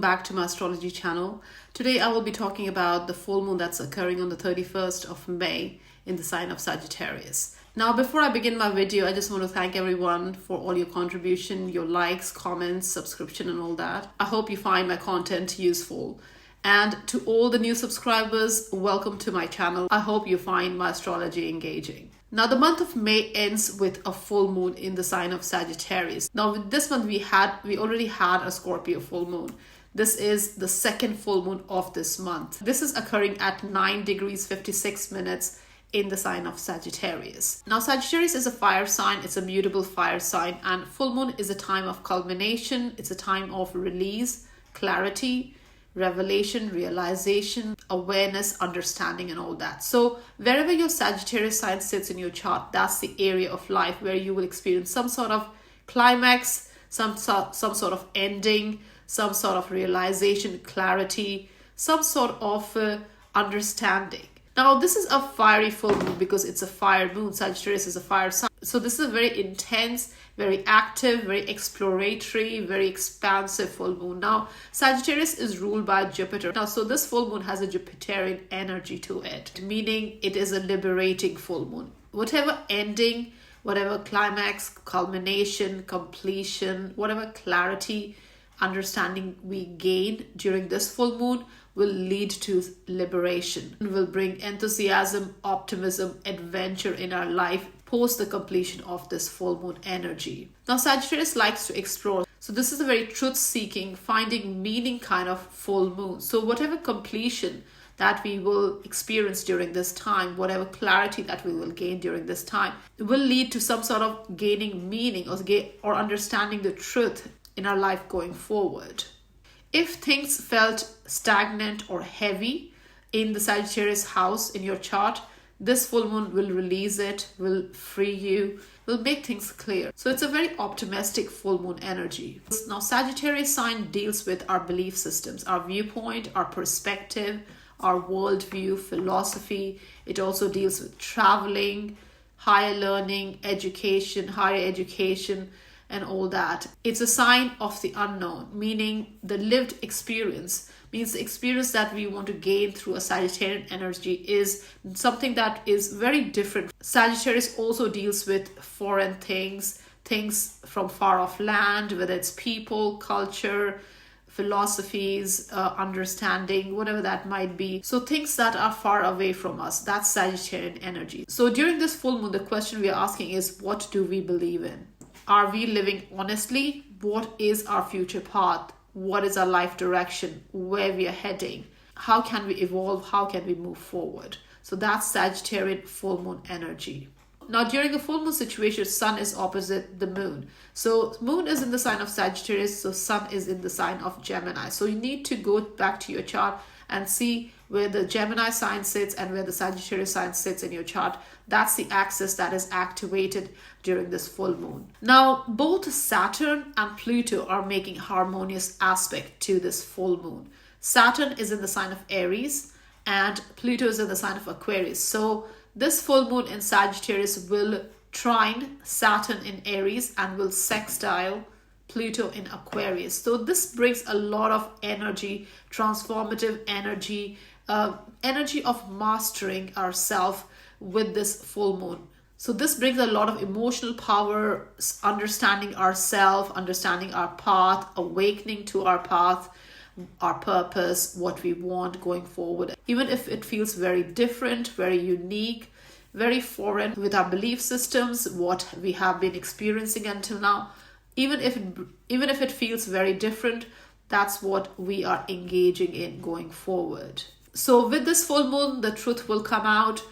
back to my astrology channel. Today I will be talking about the full moon that's occurring on the 31st of May in the sign of Sagittarius. Now, before I begin my video, I just want to thank everyone for all your contribution, your likes, comments, subscription and all that. I hope you find my content useful. And to all the new subscribers, welcome to my channel. I hope you find my astrology engaging. Now, the month of May ends with a full moon in the sign of Sagittarius. Now, with this month, we already had a Scorpio full moon. This is the second full moon of this month. This is occurring at 9 degrees 56 minutes in the sign of Sagittarius. Now, Sagittarius is a fire sign. It's a mutable fire sign, and full moon is a time of culmination. It's a time of release, clarity, revelation, realization, awareness, understanding, and all that. So wherever your Sagittarius sign sits in your chart, that's the area of life where you will experience some sort of climax, some sort of ending, some sort of realization, clarity, some sort of understanding. Now, this is a fiery full moon because it's a fire moon. Sagittarius is a fire sign. So this is a very intense, very active, very exploratory, very expansive full moon. Now, Sagittarius is ruled by Jupiter. Now, so this full moon has a Jupiterian energy to it, meaning it is a liberating full moon. Whatever ending, whatever climax, culmination, completion, whatever clarity, understanding we gain during this full moon will lead to liberation, will bring enthusiasm, optimism, adventure in our life post the completion of this full moon energy. Now, Sagittarius likes to explore. So this is a very truth-seeking, finding meaning kind of full moon. So whatever completion that we will experience during this time, whatever clarity that we will gain during this time, will lead to some sort of gaining meaning or understanding the truth in our life going forward. If things felt stagnant or heavy in the Sagittarius house in your chart, this full moon will release it, will free you, will make things clear. So it's a very optimistic full moon energy. Now, Sagittarius sign deals with our belief systems, our viewpoint, our perspective, our worldview, philosophy. It also deals with traveling, higher learning, education, higher education, and all that. It's a sign of the unknown, meaning the lived experience, means the experience that we want to gain through a Sagittarian energy is something that is very different. Sagittarius also deals with foreign things from far off land, whether it's people, culture, philosophies, understanding, whatever that might be. So things that are far away from us, that's Sagittarian energy. So during this full moon, the question we are asking is, what do we believe in? Are we living honestly? What is our future path? What is our life direction? Where we are heading? How can we evolve? How can we move forward? So that's Sagittarian full moon energy. Now, during a full moon situation, sun is opposite the moon. So moon is in the sign of Sagittarius, so sun is in the sign of Gemini. So you need to go back to your chart and see where the Gemini sign sits and where the Sagittarius sign sits in your chart. That's the axis that is activated during this full moon. Now, both Saturn and Pluto are making harmonious aspect to this full moon. Saturn is in the sign of Aries and Pluto is in the sign of Aquarius. So this full moon in Sagittarius will trine Saturn in Aries and will sextile Pluto in Aquarius. So this brings a lot of energy, transformative energy, energy of mastering ourselves with this full moon. So this brings a lot of emotional power, understanding ourselves, understanding our path, awakening to our path, our purpose, what we want going forward. Even if it feels very different, very unique, very foreign with our belief systems, what we have been experiencing until now, even if it feels very different, that's what we are engaging in going forward. So with this full moon, the truth will come out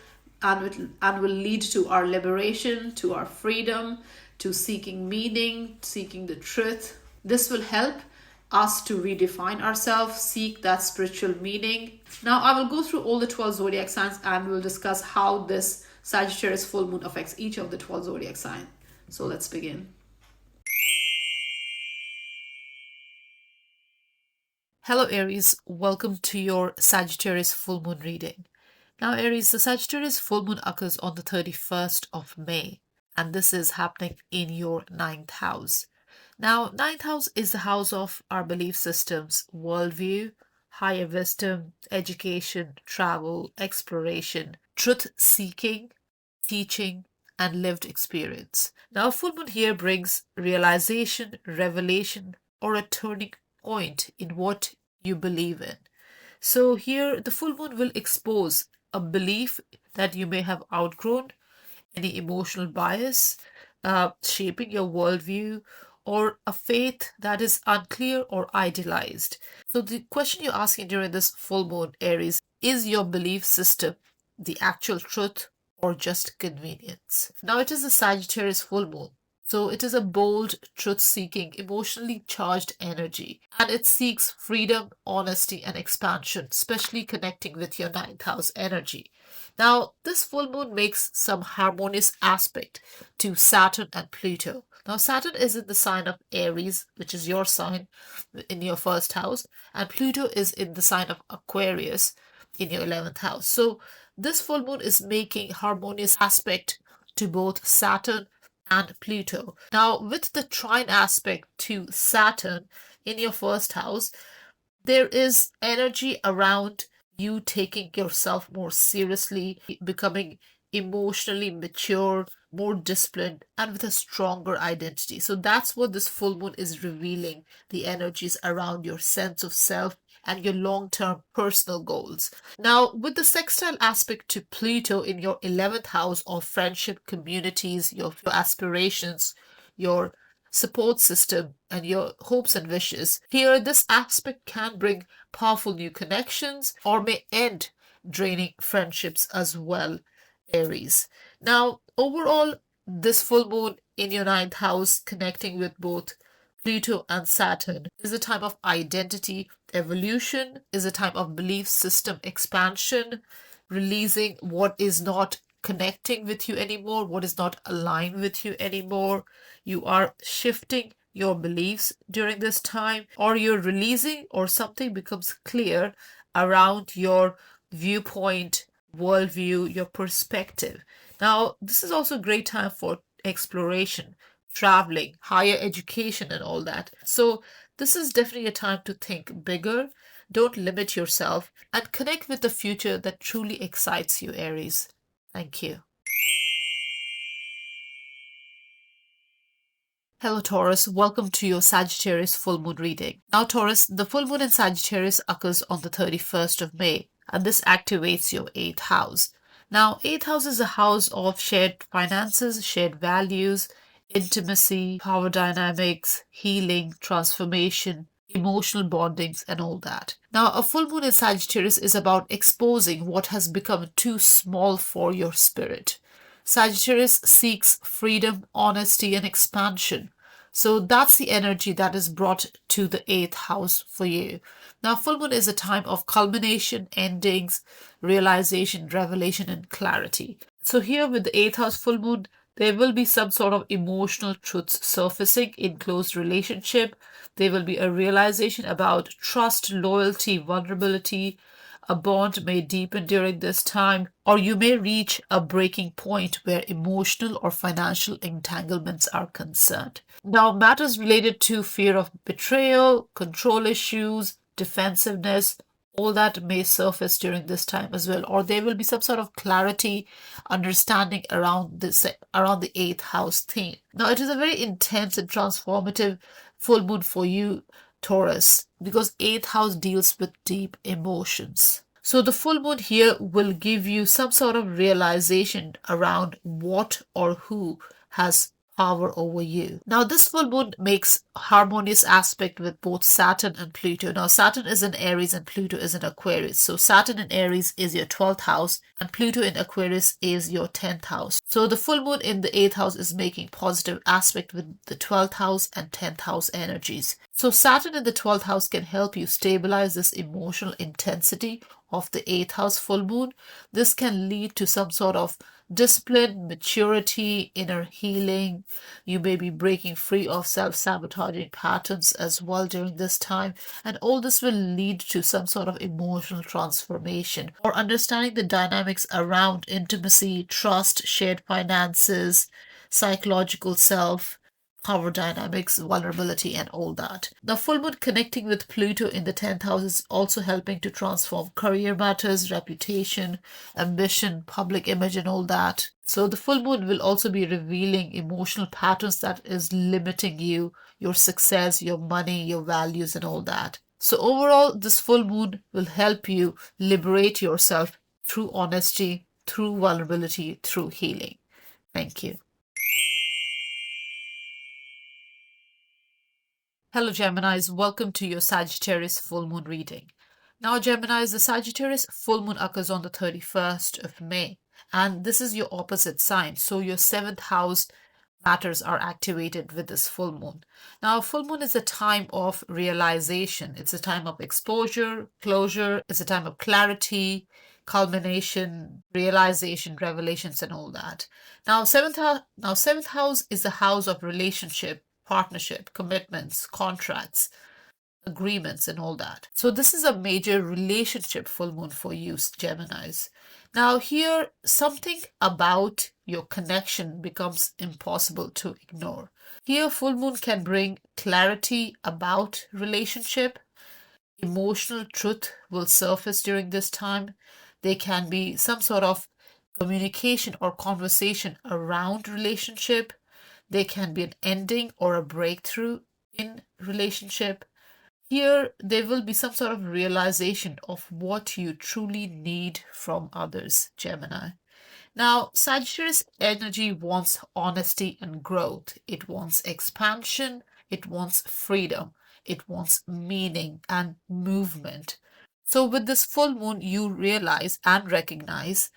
and will lead to our liberation, to our freedom, to seeking meaning, seeking the truth. This will help us to redefine ourselves, seek that spiritual meaning. Now, I will go through all the 12 zodiac signs and we'll discuss how this Sagittarius full moon affects each of the 12 zodiac signs. So let's begin. Hello Aries, welcome to your Sagittarius full moon reading. Now Aries, the Sagittarius full moon occurs on the 31st of May and this is happening in your 9th house. Now, ninth house is the house of our belief systems, worldview, higher wisdom, education, travel, exploration, truth seeking, teaching, and lived experience. Now, a full moon here brings realization, revelation, or a turning point in what you believe in. So, here the full moon will expose a belief that you may have outgrown, any emotional bias shaping your worldview, or a faith that is unclear or idealized. So, the question you're asking during this full moon, Aries, is your belief system the actual truth or just convenience? Now, it is a Sagittarius full moon. So it is a bold, truth-seeking, emotionally charged energy, and it seeks freedom, honesty, and expansion, especially connecting with your ninth house energy. Now, this full moon makes some harmonious aspect to Saturn and Pluto. Now, Saturn is in the sign of Aries, which is your sign in your first house, and Pluto is in the sign of Aquarius in your 11th house. So, this full moon is making harmonious aspect to both Saturn and Pluto. Now, with the trine aspect to Saturn in your first house, there is energy around you taking yourself more seriously, becoming emotionally mature, more disciplined, and with a stronger identity. So that's what this full moon is revealing, the energies around your sense of self and your long-term personal goals. Now, with the sextile aspect to Pluto in your 11th house of friendship, communities, your aspirations, your support system, and your hopes and wishes, here this aspect can bring powerful new connections or may end draining friendships as well, Aries. Now, overall, this full moon in your ninth house, connecting with both Pluto and Saturn, is a time of identity evolution, is a time of belief system expansion, releasing what is not connecting with you anymore, what is not aligned with you anymore. You are shifting your beliefs during this time, or you're releasing, or something becomes clear around your viewpoint, worldview, your perspective. Now, this is also a great time for exploration, traveling, higher education, and all that. So, this is definitely a time to think bigger. Don't limit yourself and connect with the future that truly excites you, Aries. Thank you. Hello Taurus, welcome to your Sagittarius full moon reading. Now Taurus, the full moon in Sagittarius occurs on the 31st of May, and this activates your 8th house. Now 8th house is a house of shared finances, shared values, intimacy, power dynamics, healing, transformation, emotional bondings, and all that. Now, a full moon in Sagittarius is about exposing what has become too small for your spirit. Sagittarius seeks freedom, honesty, and expansion. So that's the energy that is brought to the 8th house for you. Now, full moon is a time of culmination, endings, realization, revelation, and clarity. So here with the 8th house full moon, there will be some sort of emotional truths surfacing in close relationship. There will be a realization about trust, loyalty, vulnerability. A bond may deepen during this time, or you may reach a breaking point where emotional or financial entanglements are concerned. Now, matters related to fear of betrayal, control issues, defensiveness, all that may surface during this time as well, or there will be some sort of clarity, understanding around the 8th house theme. Now, it is a very intense and transformative full moon for you, Taurus, because 8th house deals with deep emotions. So the full moon here will give you some sort of realization around what or who has power over you. Now, this full moon makes harmonious aspect with both Saturn and Pluto. Now, Saturn is in Aries and Pluto is in Aquarius. So Saturn in Aries is your 12th house and Pluto in Aquarius is your 10th house. So the full moon in the 8th house is making positive aspect with the 12th house and 10th house energies. So Saturn in the 12th house can help you stabilize this emotional intensity of the 8th house full moon. This can lead to some sort of discipline, maturity, inner healing. You may be breaking free of self-sabotaging patterns as well during this time. And all this will lead to some sort of emotional transformation or understanding the dynamics around intimacy, trust, shared finances, psychological self, power dynamics, vulnerability, and all that. Now, full moon connecting with Pluto in the 10th house is also helping to transform career matters, reputation, ambition, public image, and all that. So, the full moon will also be revealing emotional patterns that is limiting you, your success, your money, your values, and all that. So, overall, this full moon will help you liberate yourself through honesty, through vulnerability, through healing. Thank you. Hello, Geminis. Welcome to your Sagittarius full moon reading. Now, Geminis, the Sagittarius full moon occurs on the 31st of May, and this is your opposite sign. So, your seventh house matters are activated with this full moon. Now, full moon is a time of realization, it's a time of exposure, closure, it's a time of clarity, culmination, realization, revelations, and all that. Now, seventh house is the house of relationship, partnership, commitments, contracts, agreements, and all that. So this is a major relationship full moon for you, Geminis. Now here, something about your connection becomes impossible to ignore. Here, full moon can bring clarity about relationship. Emotional truth will surface during this time. There can be some sort of communication or conversation around relationship. There can be an ending or a breakthrough in relationship. Here, there will be some sort of realization of what you truly need from others, Gemini. Now, Sagittarius energy wants honesty and growth. It wants expansion. It wants freedom. It wants meaning and movement. So, with this full moon, you realize and recognize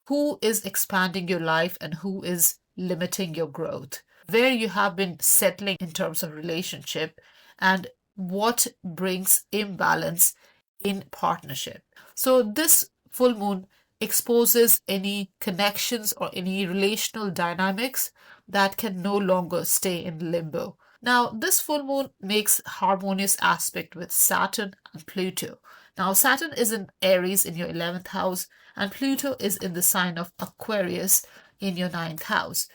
who is expanding your life and who is limiting your growth, where you have been settling in terms of relationship, and what brings imbalance in partnership. So, this full moon exposes any connections or any relational dynamics that can no longer stay in limbo. Now, this full moon makes harmonious aspect with Saturn and Pluto. Now, Saturn is in Aries in your 11th house, and Pluto is in the sign of Aquarius in your 9th house.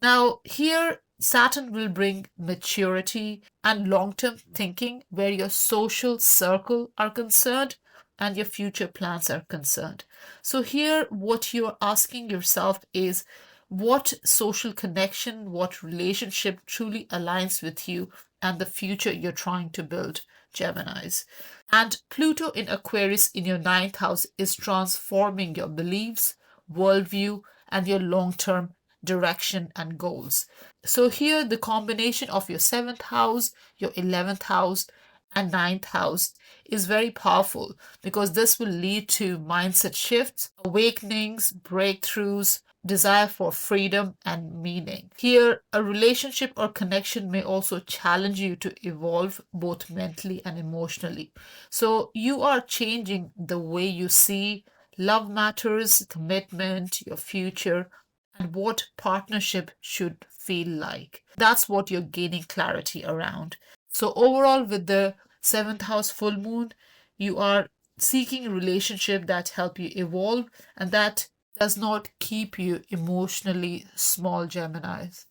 Now, here, Saturn will bring maturity and long term thinking where your social circle are concerned and your future plans are concerned. So, here, what you're asking yourself is what social connection, what relationship truly aligns with you and the future you're trying to build, Geminis. And Pluto in Aquarius in your 9th house is transforming your beliefs, worldview, and your long term direction and goals. So, here the combination of your 7th house, your 11th house, and 9th house is very powerful because this will lead to mindset shifts, awakenings, breakthroughs, desire for freedom and meaning. Here, a relationship or connection may also challenge you to evolve both mentally and emotionally. So, you are changing the way you see love matters, commitment, your future, and what partnership should feel like. That's what you're gaining clarity around. So, overall, with the 7th house full moon, you are seeking a relationship that help you evolve and that does not keep you emotionally small, Geminis.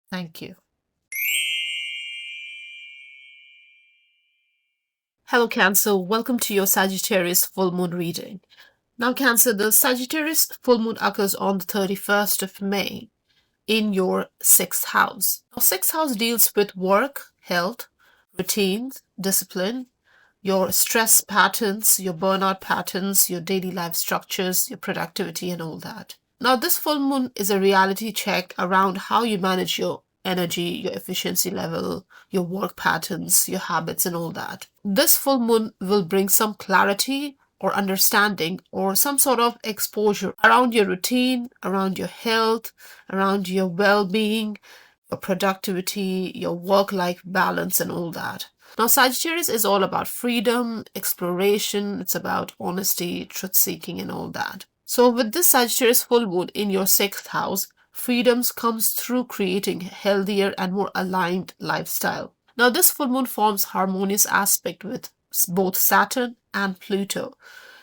Thank you. Hello, Cancer. Welcome to your Sagittarius full moon reading. Now, Cancer, the Sagittarius full moon occurs on the 31st of May in your 6th house. Now, 6th house deals with work, health, routines, discipline, your stress patterns, your burnout patterns, your daily life structures, your productivity, and all that. Now, this full moon is a reality check around how you manage your energy, your efficiency level, your work patterns, your habits, and all that. This full moon will bring some clarity or understanding or some sort of exposure around your routine, around your health, around your well-being, your productivity, your work-life balance, and all that. Now, Sagittarius is all about freedom, exploration, it's about honesty, truth-seeking, and all that. So with this Sagittarius full moon in your 6th house, freedoms comes through creating a healthier and more aligned lifestyle. Now, this full moon forms harmonious aspect with both Saturn and Pluto.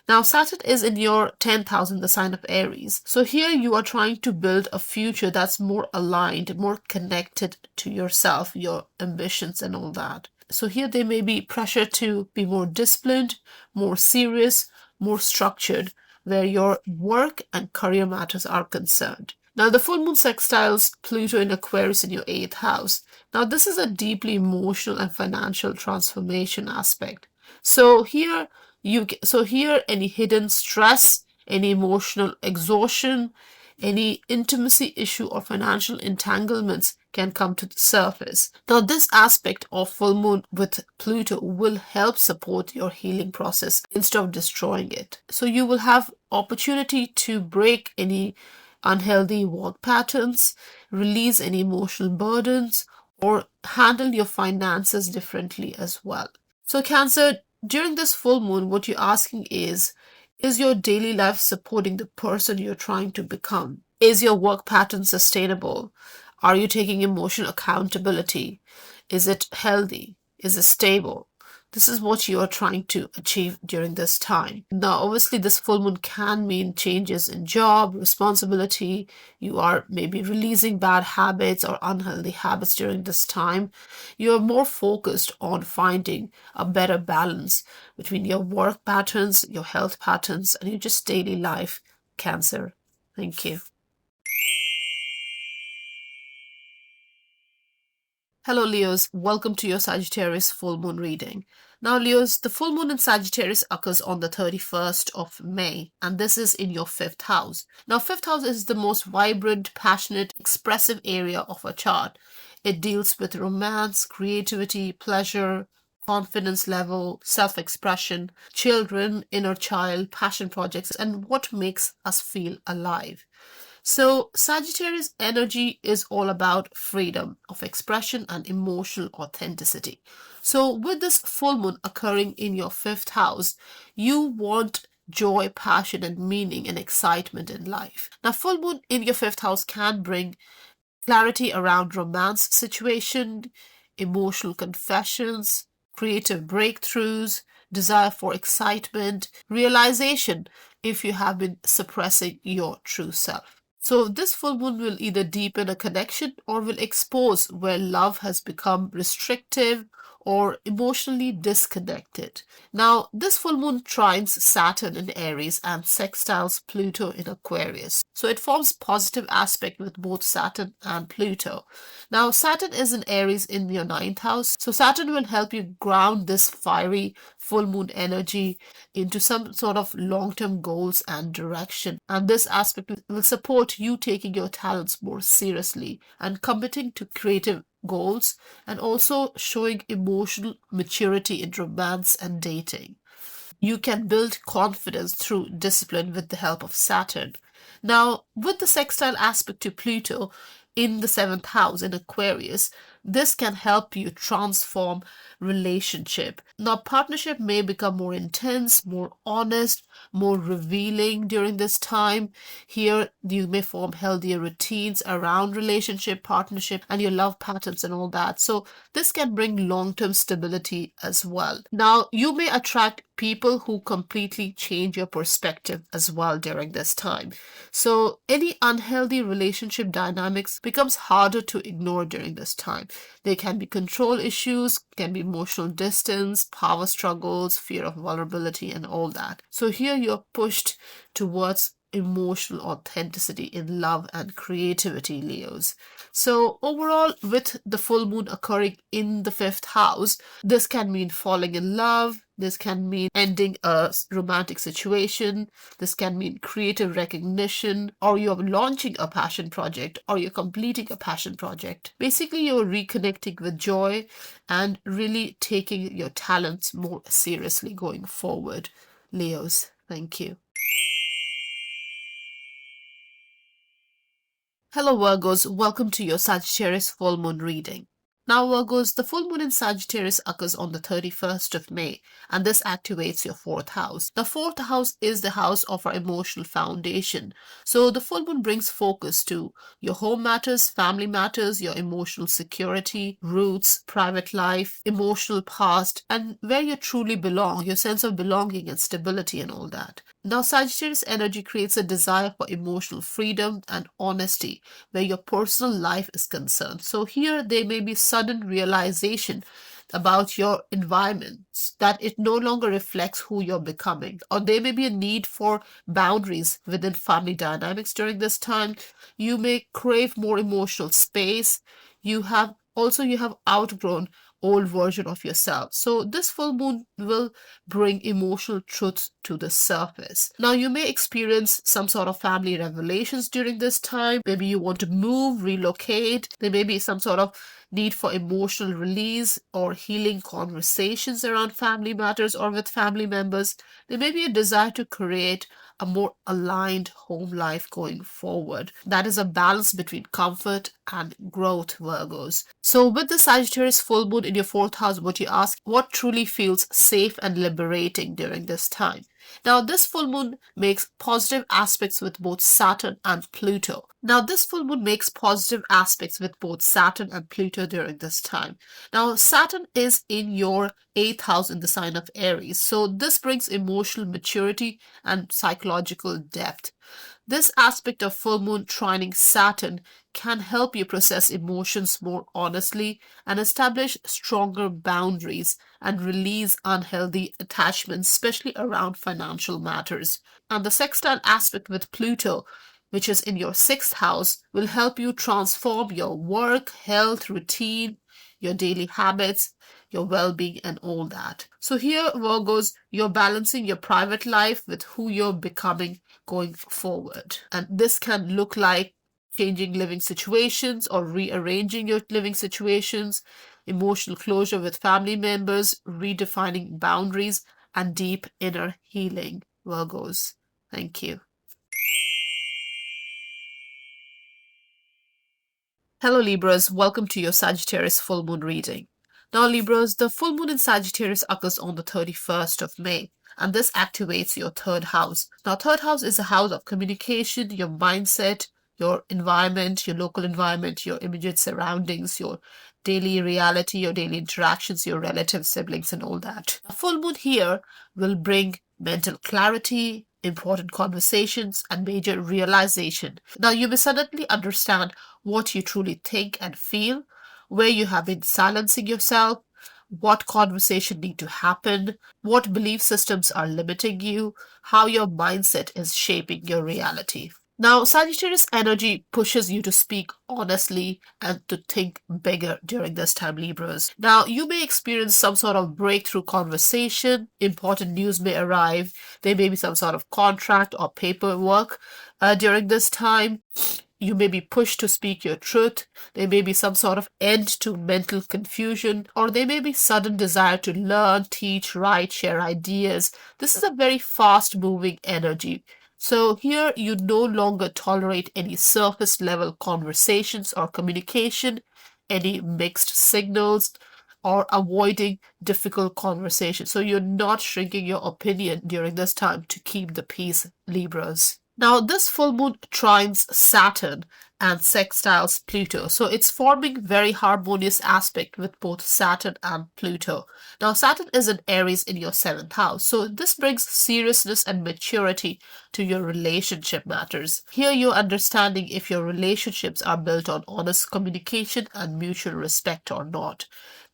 Now, Saturn is in your 10th house in the sign of Aries. So here you are trying to build a future that's more aligned, more connected to yourself, your ambitions and all that. So here there may be pressure to be more disciplined, more serious, more structured, where your work and career matters are concerned. Now, the full moon sextiles Pluto in Aquarius in your 8th house. Now, this is a deeply emotional and financial transformation aspect. So here any hidden stress, any emotional exhaustion, any intimacy issue or financial entanglements can come to the surface. Now, this aspect of full moon with Pluto will help support your healing process instead of destroying it. So you will have opportunity to break any unhealthy work patterns, release any emotional burdens, or handle your finances differently as well. So Cancer, during this full moon, what you're asking is your daily life supporting the person you're trying to become? Is your work pattern sustainable? Are you taking emotional accountability? Is it healthy? Is it stable? This is what you are trying to achieve during this time. Now, obviously, this full moon can mean changes in job, responsibility. You are maybe releasing bad habits or unhealthy habits during this time. You're more focused on finding a better balance between your work patterns, your health patterns, and your just daily life, Cancer. Thank you. Hello, Leos. Welcome to your Sagittarius full moon reading. Now, Leos, the full moon in Sagittarius occurs on the 31st of May, and this is in your 5th house. Now, 5th house is the most vibrant, passionate, expressive area of a chart. It deals with romance, creativity, pleasure, confidence level, self-expression, children, inner child, passion projects, and what makes us feel alive. So, Sagittarius energy is all about freedom of expression and emotional authenticity. So, with this full moon occurring in your 5th house, you want joy, passion, and meaning and excitement in life. Now, full moon in your 5th house can bring clarity around romance situation, emotional confessions, creative breakthroughs, desire for excitement, realization if you have been suppressing your true self. So, this full moon will either deepen a connection or will expose where love has become restrictive or emotionally disconnected. Now, this full moon trines Saturn in Aries and sextiles Pluto in Aquarius. So, it forms positive aspect with both Saturn and Pluto. Now, Saturn is in Aries in your 9th house. So, Saturn will help you ground this fiery full moon energy into some sort of long-term goals and direction. And this aspect will support you taking your talents more seriously and committing to creative goals and also showing emotional maturity in romance and dating. You can build confidence through discipline with the help of Saturn. Now, with the sextile aspect to Pluto in the 7th house in Aquarius, this can help you transform relationship. Now, partnership may become more intense, more honest, more revealing during this time. Here, you may form healthier routines around relationship, partnership, and your love patterns and all that. So, this can bring long-term stability as well. Now, you may attract people who completely change your perspective as well during this time. So, any unhealthy relationship dynamics becomes harder to ignore during this time. There can be control issues, can be emotional distance, power struggles, fear of vulnerability, and all that. So here you're pushed towards emotional authenticity in love and creativity, Leos. So overall, with the full moon occurring in the 5th house, this can mean falling in love. This can mean ending a romantic situation. This can mean creative recognition, or you're launching a passion project, or you're completing a passion project. Basically, you're reconnecting with joy and really taking your talents more seriously going forward. Leos, thank you. Hello Virgos, welcome to your Sagittarius full moon reading. Now, Virgos, the full moon in Sagittarius occurs on the 31st of May, and this activates your fourth house. The fourth house is the house of our emotional foundation. So, the full moon brings focus to your home matters, family matters, your emotional security, roots, private life, emotional past, and where you truly belong, your sense of belonging and stability, and all that. Now, Sagittarius energy creates a desire for emotional freedom and honesty where your personal life is concerned. So, here there may be sudden realization about your environments that it no longer reflects who you're becoming, or there may be a need for boundaries within family dynamics during this time. You may crave more emotional space. You have outgrown old version of yourself. So this full moon will bring emotional truths to the surface. Now you may experience some sort of family revelations during this time. Maybe you want to move, relocate. There may be some sort of need for emotional release or healing conversations around family matters or with family members. There may be a desire to create a more aligned home life going forward. That is a balance between comfort and growth, Virgos. So with the Sagittarius full moon in your fourth house, what you ask, what truly feels safe and liberating during this time? Now, this full moon makes positive aspects with both Saturn and Pluto. During this time. Now, Saturn is in your eighth house in the sign of Aries. So, this brings emotional maturity and psychological depth. This aspect of full moon trining Saturn can help you process emotions more honestly and establish stronger boundaries and release unhealthy attachments, especially around financial matters. And the sextile aspect with Pluto, which is in your sixth house, will help you transform your work, health, routine, your daily habits, your well-being, and all that. So here, Virgos, you're balancing your private life with who you're becoming going forward. And this can look like changing living situations or rearranging your living situations, emotional closure with family members, redefining boundaries, and deep inner healing, Virgos. Thank you. Hello, Libras. Welcome to your Sagittarius full moon reading. Now, Libras, the full moon in Sagittarius occurs on the 31st of May, and this activates your third house. Now, third house is a house of communication, your mindset, your environment, your local environment, your immediate surroundings, your daily reality, your daily interactions, your relatives, siblings, and all that. A full moon here will bring mental clarity, important conversations, and major realization. Now, you may suddenly understand what you truly think and feel, where you have been silencing yourself, what conversation need to happen, what belief systems are limiting you, how your mindset is shaping your reality. Now, Sagittarius energy pushes you to speak honestly and to think bigger during this time, Libras. Now, you may experience some sort of breakthrough conversation, important news may arrive, there may be some sort of contract or paperwork during this time. You may be pushed to speak your truth. There may be some sort of end to mental confusion, or there may be sudden desire to learn, teach, write, share ideas. This is a very fast moving energy. So here you no longer tolerate any surface level conversations or communication, any mixed signals, or avoiding difficult conversations. So you're not shrinking your opinion during this time to keep the peace, Libras. Now, this full moon trines Saturn and sextiles Pluto. So it's forming very harmonious aspect with both Saturn and Pluto. Now, Saturn is in Aries in your seventh house. So this brings seriousness and maturity to your relationship matters. Here you're understanding if your relationships are built on honest communication and mutual respect or not.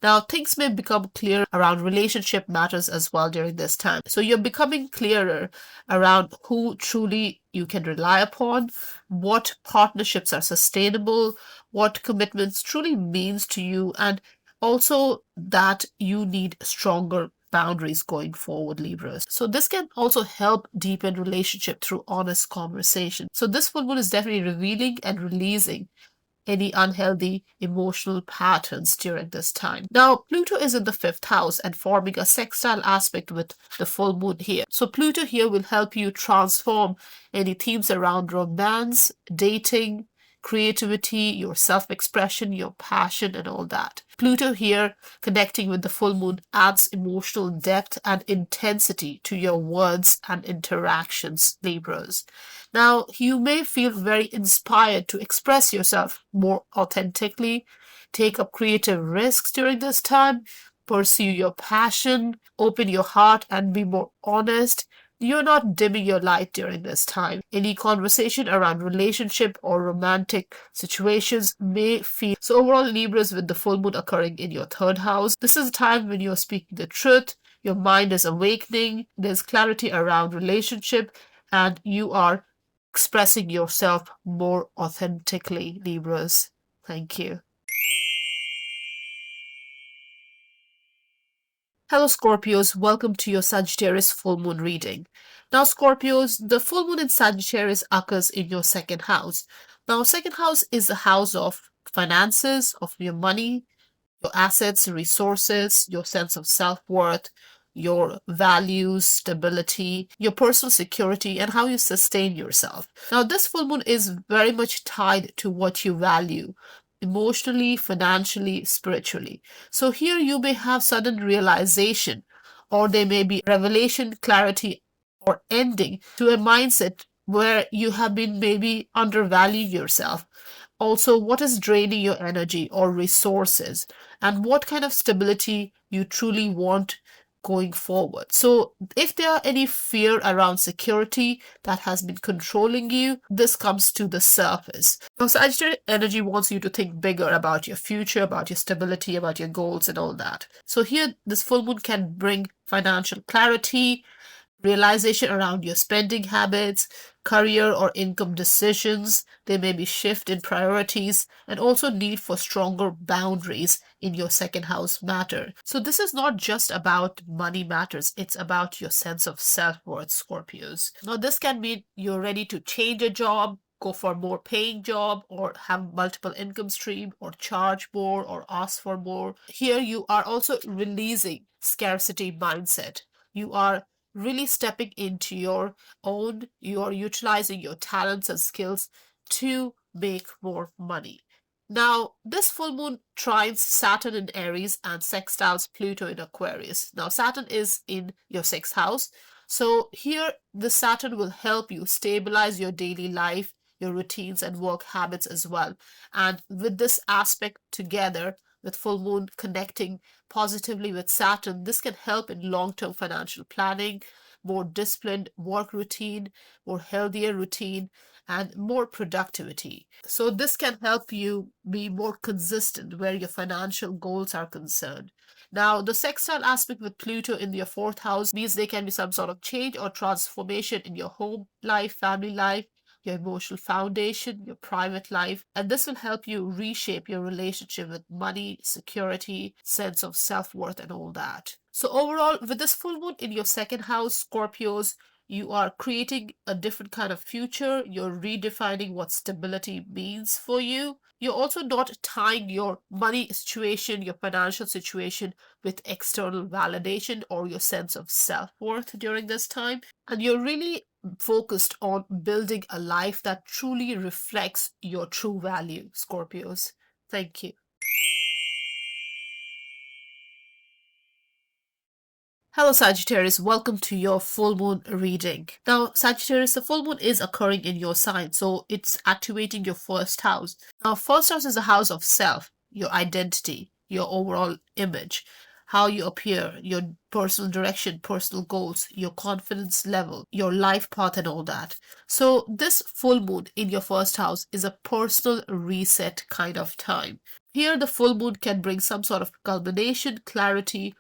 Now, things may become clear around relationship matters as well during this time. So you're becoming clearer around who truly you can rely upon, what partnerships are sustainable, what commitments truly means to you, and also that you need stronger boundaries going forward, Libras. So this can also help deepen relationship through honest conversation. So this full moon is definitely revealing and releasing any unhealthy emotional patterns during this time. Now, Pluto is in the fifth house and forming a sextile aspect with the full moon here. So Pluto here will help you transform any themes around romance, dating, creativity, your self-expression, your passion, and all that. Pluto here connecting with the full moon adds emotional depth and intensity to your words and interactions, Libras. Now, you may feel very inspired to express yourself more authentically, take up creative risks during this time, pursue your passion, open your heart, and be more honest. You're not dimming your light during this time. Any conversation around relationship or romantic situations may feel so. Overall, Libras, with the full moon occurring in your third house, this is a time when you're speaking the truth, your mind is awakening, there's clarity around relationship, and you are expressing yourself more authentically, Libras. Thank you. Hello Scorpios, welcome to your Sagittarius full moon reading. Now Scorpios, the full moon in Sagittarius occurs in your second house. Now second house is the house of finances, of your money, your assets, resources, your sense of self-worth, your values, stability, your personal security, and how you sustain yourself. Now, this full moon is very much tied to what you value emotionally, financially, spiritually. So here you may have sudden realization, or there may be revelation, clarity, or ending to a mindset where you have been maybe undervaluing yourself. Also, what is draining your energy or resources, and what kind of stability you truly want going forward. So, if there are any fear around security that has been controlling you, this comes to the surface. Now, Sagittarius energy wants you to think bigger about your future, about your stability, about your goals, and all that. So, here, this full moon can bring financial clarity, realization around your spending habits, career or income decisions. There may be shift in priorities and also need for stronger boundaries in your second house matter. So this is not just about money matters, it's about your sense of self-worth, Scorpios. Now this can mean you're ready to change a job, go for more paying job, or have multiple income stream, or charge more, or ask for more. Here you are also releasing scarcity mindset. You are really stepping into your own, you're utilizing your talents and skills to make more money. Now, this full moon trines Saturn in Aries and sextiles Pluto in Aquarius. Now, Saturn is in your sixth house. So here, the Saturn will help you stabilize your daily life, your routines and work habits as well. And with this aspect together, with full moon connecting positively with Saturn, this can help in long-term financial planning, more disciplined work routine, more healthier routine, and more productivity. So this can help you be more consistent where your financial goals are concerned. Now, the sextile aspect with Pluto in your fourth house means there can be some sort of change or transformation in your home life, family life, your emotional foundation, your private life, and this will help you reshape your relationship with money, security, sense of self-worth, and all that. So overall, with this full moon in your second house, Scorpios, you are creating a different kind of future. You're redefining what stability means for you. You're also not tying your money situation, your financial situation with external validation or your sense of self-worth during this time. And you're really focused on building a life that truly reflects your true value, Scorpios. Thank you. Hello Sagittarius, welcome to your full moon reading. Now Sagittarius, the full moon is occurring in your sign, so it's activating your first house. Now first house is a house of self, your identity, your overall image, how you appear, your personal direction, personal goals, your confidence level, your life path and all that. So this full moon in your first house is a personal reset kind of time. Here the full moon can bring some sort of culmination, clarity,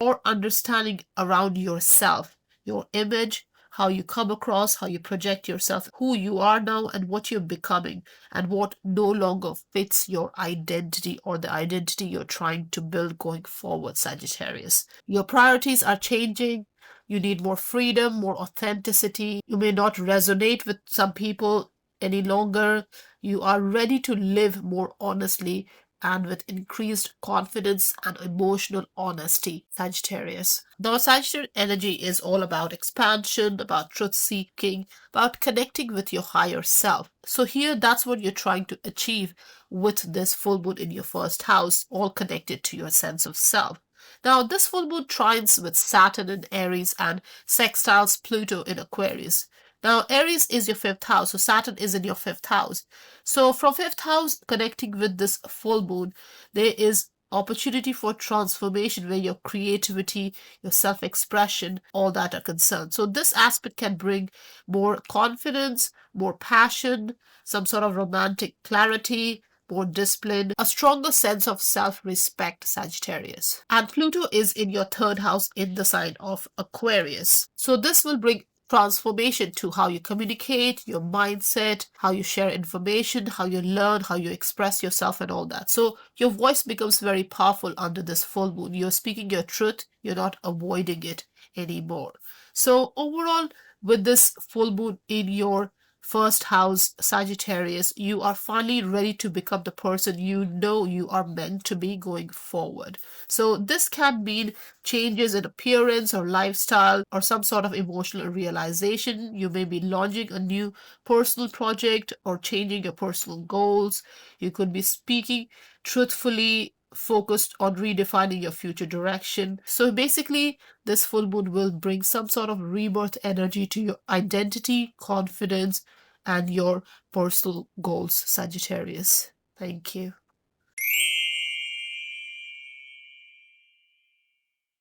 or understanding around yourself, your image, how you come across, how you project yourself, who you are now, and what you're becoming, and what no longer fits your identity or the identity you're trying to build going forward, Sagittarius. Your priorities are changing. You need more freedom, more authenticity. You may not resonate with some people any longer. You are ready to live more honestly and with increased confidence and emotional honesty, Sagittarius. Now, Sagittarius energy is all about expansion, about truth seeking, about connecting with your higher self. So here, that's what you're trying to achieve with this full moon in your first house, all connected to your sense of self. Now, this full moon trines with Saturn in Aries and sextiles Pluto in Aquarius. Now, Aries is your fifth house, so Saturn is in your fifth house. So, from fifth house connecting with this full moon, there is opportunity for transformation where your creativity, your self-expression, all that are concerned. So, this aspect can bring more confidence, more passion, some sort of romantic clarity, more discipline, a stronger sense of self-respect, Sagittarius. And Pluto is in your third house in the sign of Aquarius. So this will bring transformation to how you communicate, your mindset, how you share information, how you learn, how you express yourself and all that. So your voice becomes very powerful under this full moon. You're speaking your truth, you're not avoiding it anymore. So overall, with this full moon in your first house, Sagittarius, you are finally ready to become the person you know you are meant to be going forward. So this can mean changes in appearance or lifestyle or some sort of emotional realization. You may be launching a new personal project or changing your personal goals. You could be speaking truthfully, focused on redefining your future direction. So basically, this full moon will bring some sort of rebirth energy to your identity, confidence, and your personal goals, Sagittarius. Thank you.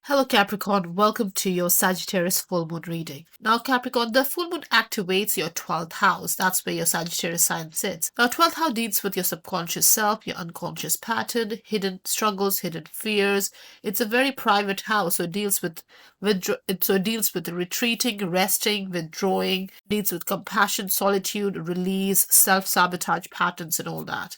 Hello Capricorn, welcome to your Sagittarius full moon reading. Now Capricorn, the full moon activates your 12th house. That's where your Sagittarius sign sits. Now 12th house deals with your subconscious self, your unconscious pattern, hidden struggles, hidden fears. It's a very private house, so it deals with retreating, resting, withdrawing, deals with compassion, solitude, release, self-sabotage patterns and all that.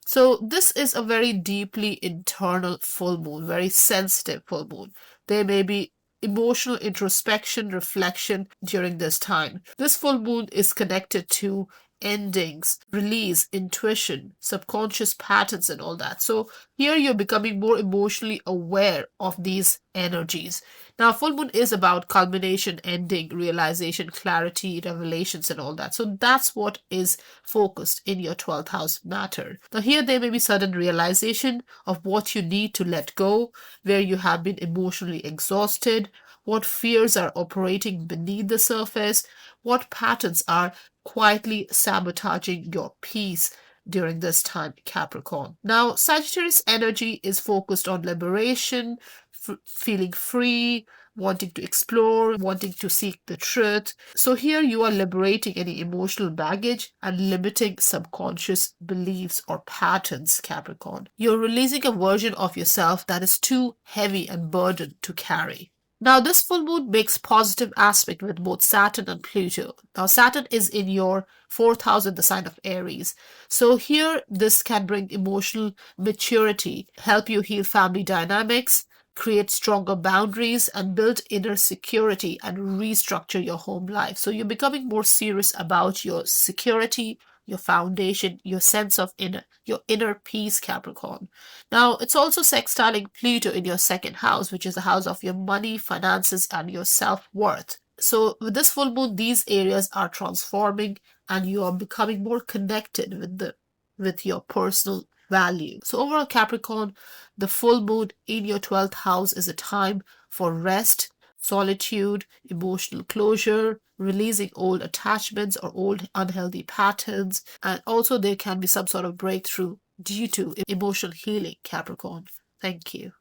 So this is a very deeply internal full moon, very sensitive full moon. There may be emotional introspection, reflection during this time. This full moon is connected to endings, release, intuition, subconscious patterns and all that. So here you're becoming more emotionally aware of these energies. Now, full moon is about culmination, ending, realization, clarity, revelations, and all that. So that's what is focused in your 12th house matter. Now, here there may be sudden realization of what you need to let go, where you have been emotionally exhausted, what fears are operating beneath the surface, what patterns are quietly sabotaging your peace during this time, Capricorn. Now, Sagittarius energy is focused on liberation, feeling free, wanting to explore, wanting to seek the truth. So here you are liberating any emotional baggage and limiting subconscious beliefs or patterns, Capricorn. You're releasing a version of yourself that is too heavy and burdened to carry. Now, this full moon makes positive aspect with both Saturn and Pluto. Now, Saturn is in your fourth house in the sign of Aries. So here, this can bring emotional maturity, help you heal family dynamics, create stronger boundaries, and build inner security and restructure your home life. So you're becoming more serious about your security, your foundation, your sense of your inner peace, Capricorn. Now, it's also sextiling Pluto in your second house, which is the house of your money, finances, and your self-worth. So with this full moon, these areas are transforming and you are becoming more connected with your personal value. So overall, Capricorn, the full moon in your 12th house is a time for rest, solitude, emotional closure, releasing old attachments or old unhealthy patterns, and also there can be some sort of breakthrough due to emotional healing, Capricorn. Thank you.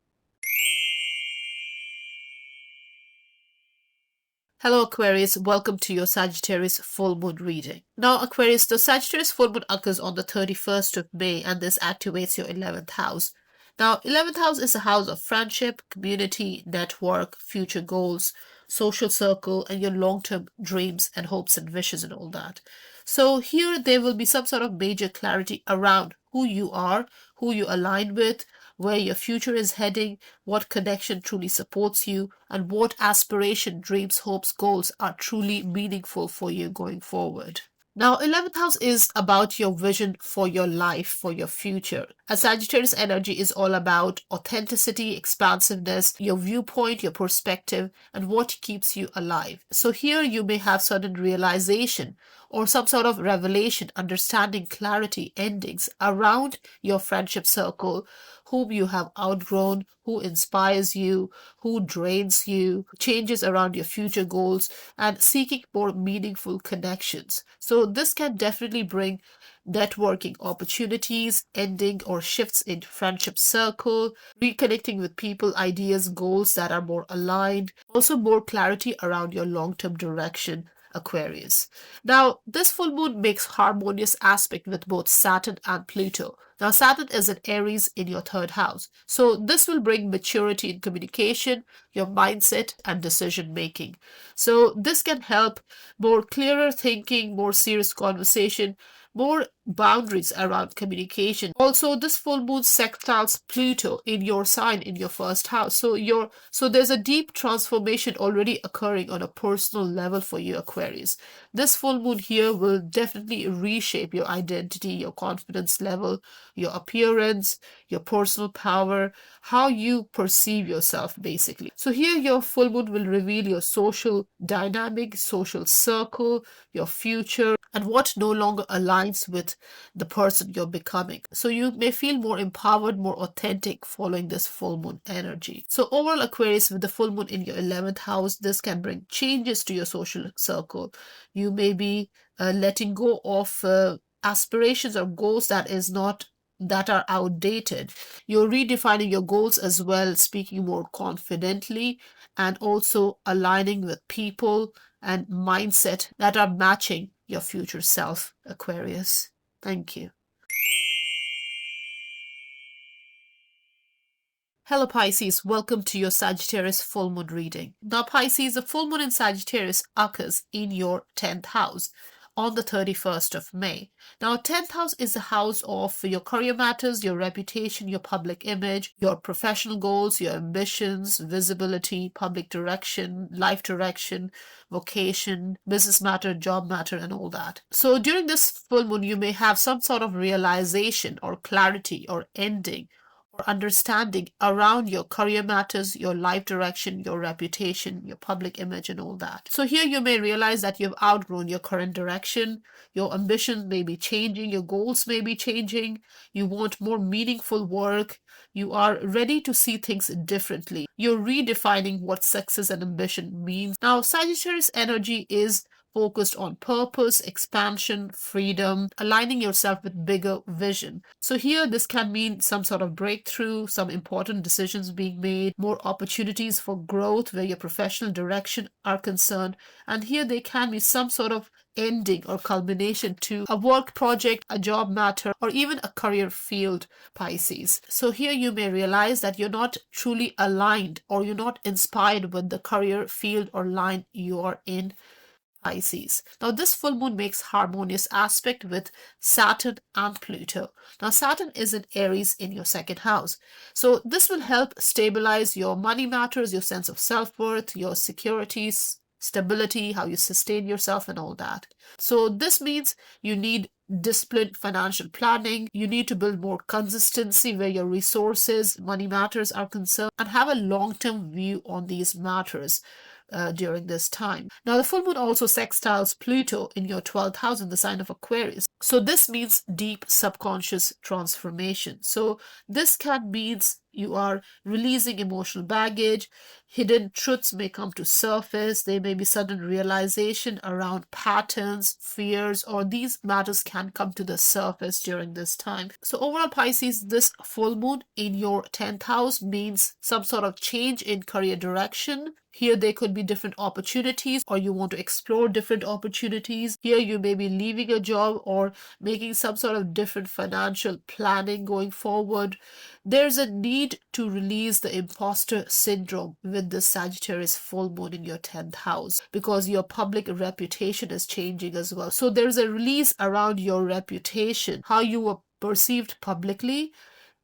Hello Aquarius, welcome to your Sagittarius full moon reading. Now Aquarius, the Sagittarius full moon occurs on the 31st of May and this activates your 11th house. Now 11th house is a house of friendship, community, network, future goals, social circle, and your long-term dreams and hopes and wishes and all that. So here there will be some sort of major clarity around who you are, who you align with, where your future is heading, what connection truly supports you, and what aspiration, dreams, hopes, goals are truly meaningful for you going forward. Now, 11th house is about your vision for your life, for your future. A Sagittarius energy is all about authenticity, expansiveness, your viewpoint, your perspective, and what keeps you alive. So here you may have certain realization or some sort of revelation, understanding, clarity, endings around your friendship circle, whom you have outgrown, who inspires you, who drains you, changes around your future goals, and seeking more meaningful connections. So this can definitely bring networking opportunities, ending or shifts in friendship circle, reconnecting with people, ideas, goals that are more aligned, also more clarity around your long-term direction, Aquarius. Now, this full moon makes harmonious aspect with both Saturn and Pluto. Now, Saturn is in Aries in your third house. So this will bring maturity in communication, your mindset, and decision making. So this can help more clearer thinking, more serious conversation, more boundaries around communication. Also, this full moon sextiles Pluto in your sign in your first house. So there's a deep transformation already occurring on a personal level for you, Aquarius. This full moon here will definitely reshape your identity, your confidence level, your appearance, your personal power, how you perceive yourself, basically. So here your full moon will reveal your social dynamic, social circle, your future, and what no longer aligns with the person you're becoming. So you may feel more empowered, more authentic following this full moon energy. So overall, Aquarius, with the full moon in your 11th house, this can bring changes to your social circle. You may be letting go of aspirations or goals that are outdated. You're redefining your goals as well, speaking more confidently, and also aligning with people and mindset that are matching your future self, Aquarius. Thank you. Hello Pisces, welcome to your Sagittarius full moon reading. Now Pisces, the full moon in Sagittarius occurs in your 10th house on the 31st of May. Now 10th house is the house of your career matters, your reputation, your public image, your professional goals, your ambitions, visibility, public direction, life direction, vocation, business matter, job matter, and all that. So during this full moon, you may have some sort of realization or clarity or ending or understanding around your career matters, your life direction, your reputation, your public image, and all that. So here you may realize that you've outgrown your current direction, your ambitions may be changing, your goals may be changing, you want more meaningful work, you are ready to see things differently. You're redefining what success and ambition means. Now, Sagittarius energy is focused on purpose, expansion, freedom, aligning yourself with bigger vision. So here this can mean some sort of breakthrough, some important decisions being made, more opportunities for growth where your professional direction are concerned. And here they can be some sort of ending or culmination to a work project, a job matter, or even a career field, Pisces. So here you may realize that you're not truly aligned or you're not inspired with the career field or line you are in, Pisces. Now, this full moon makes harmonious aspect with Saturn and Pluto. Now, Saturn is in Aries in your second house. So, this will help stabilize your money matters, your sense of self-worth, your securities, stability, how you sustain yourself, and all that. So, this means you need disciplined financial planning. You need to build more consistency where your resources, money matters are concerned, and have a long-term view on these matters. During this time. Now, the full moon also sextiles Pluto in your 12th house in the sign of Aquarius. So, this means deep subconscious transformation. So, this can mean you are releasing emotional baggage, hidden truths may come to surface, there may be sudden realization around patterns, fears, or these matters can come to the surface during this time. So overall, Pisces, this full moon in your 10th house means some sort of change in career direction. Here there could be different opportunities, or you want to explore different opportunities. Here you may be leaving a job or making some sort of different financial planning going forward. There's a need to release the imposter syndrome with the Sagittarius full moon in your 10th house because your public reputation is changing as well. So there's a release around your reputation, how you were perceived publicly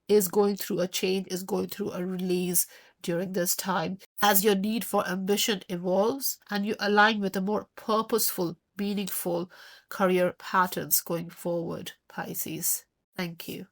is going through a change, is going through a release during this time as your need for ambition evolves and you align with a more purposeful meaningful career patterns going forward, Pisces. Thank you.